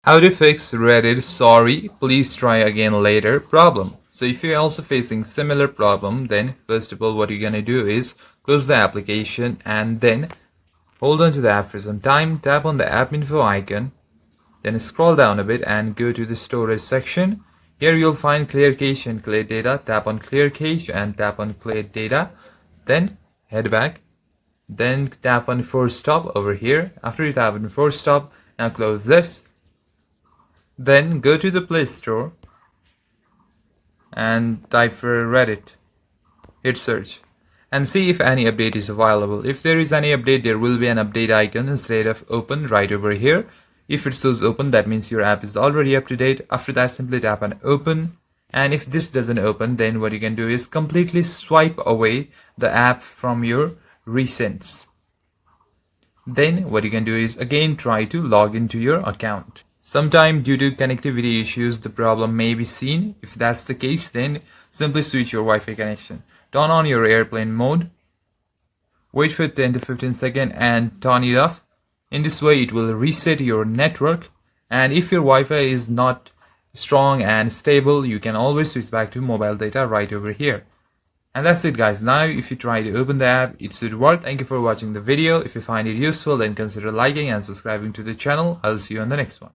How to fix Reddit sorry, please try again later problem. So if you're also facing similar problem, then first of all what you're gonna do is close the application and then hold on to the app for some time, tap on the app info icon, then scroll down a bit and go to the storage section. Here you'll find clear cache and clear data. Tap on clear cache and tap on clear data. Then head back. Then tap on force stop over here. After you tap on force stop, now close this. Then go to the Play Store and type for Reddit. Hit search and see if any update is available. If there is any update, there will be an update icon instead of open right over here. If it shows open, that means your app is already up to date. After that, simply tap on open. And if this doesn't open, then what you can do is completely swipe away the app from your recents. Then what you can do is again try to log into your account. Sometime due to connectivity issues, the problem may be seen. If that's the case, then simply switch your Wi-Fi connection. Turn on your airplane mode. Wait for 10 to 15 seconds and turn it off. In this way, it will reset your network. And if your Wi-Fi is not strong and stable, you can always switch back to mobile data right over here. And that's it guys. Now if you try to open the app, it should work. Thank you for watching the video. If you find it useful, then consider liking and subscribing to the channel. I'll see you on the next one.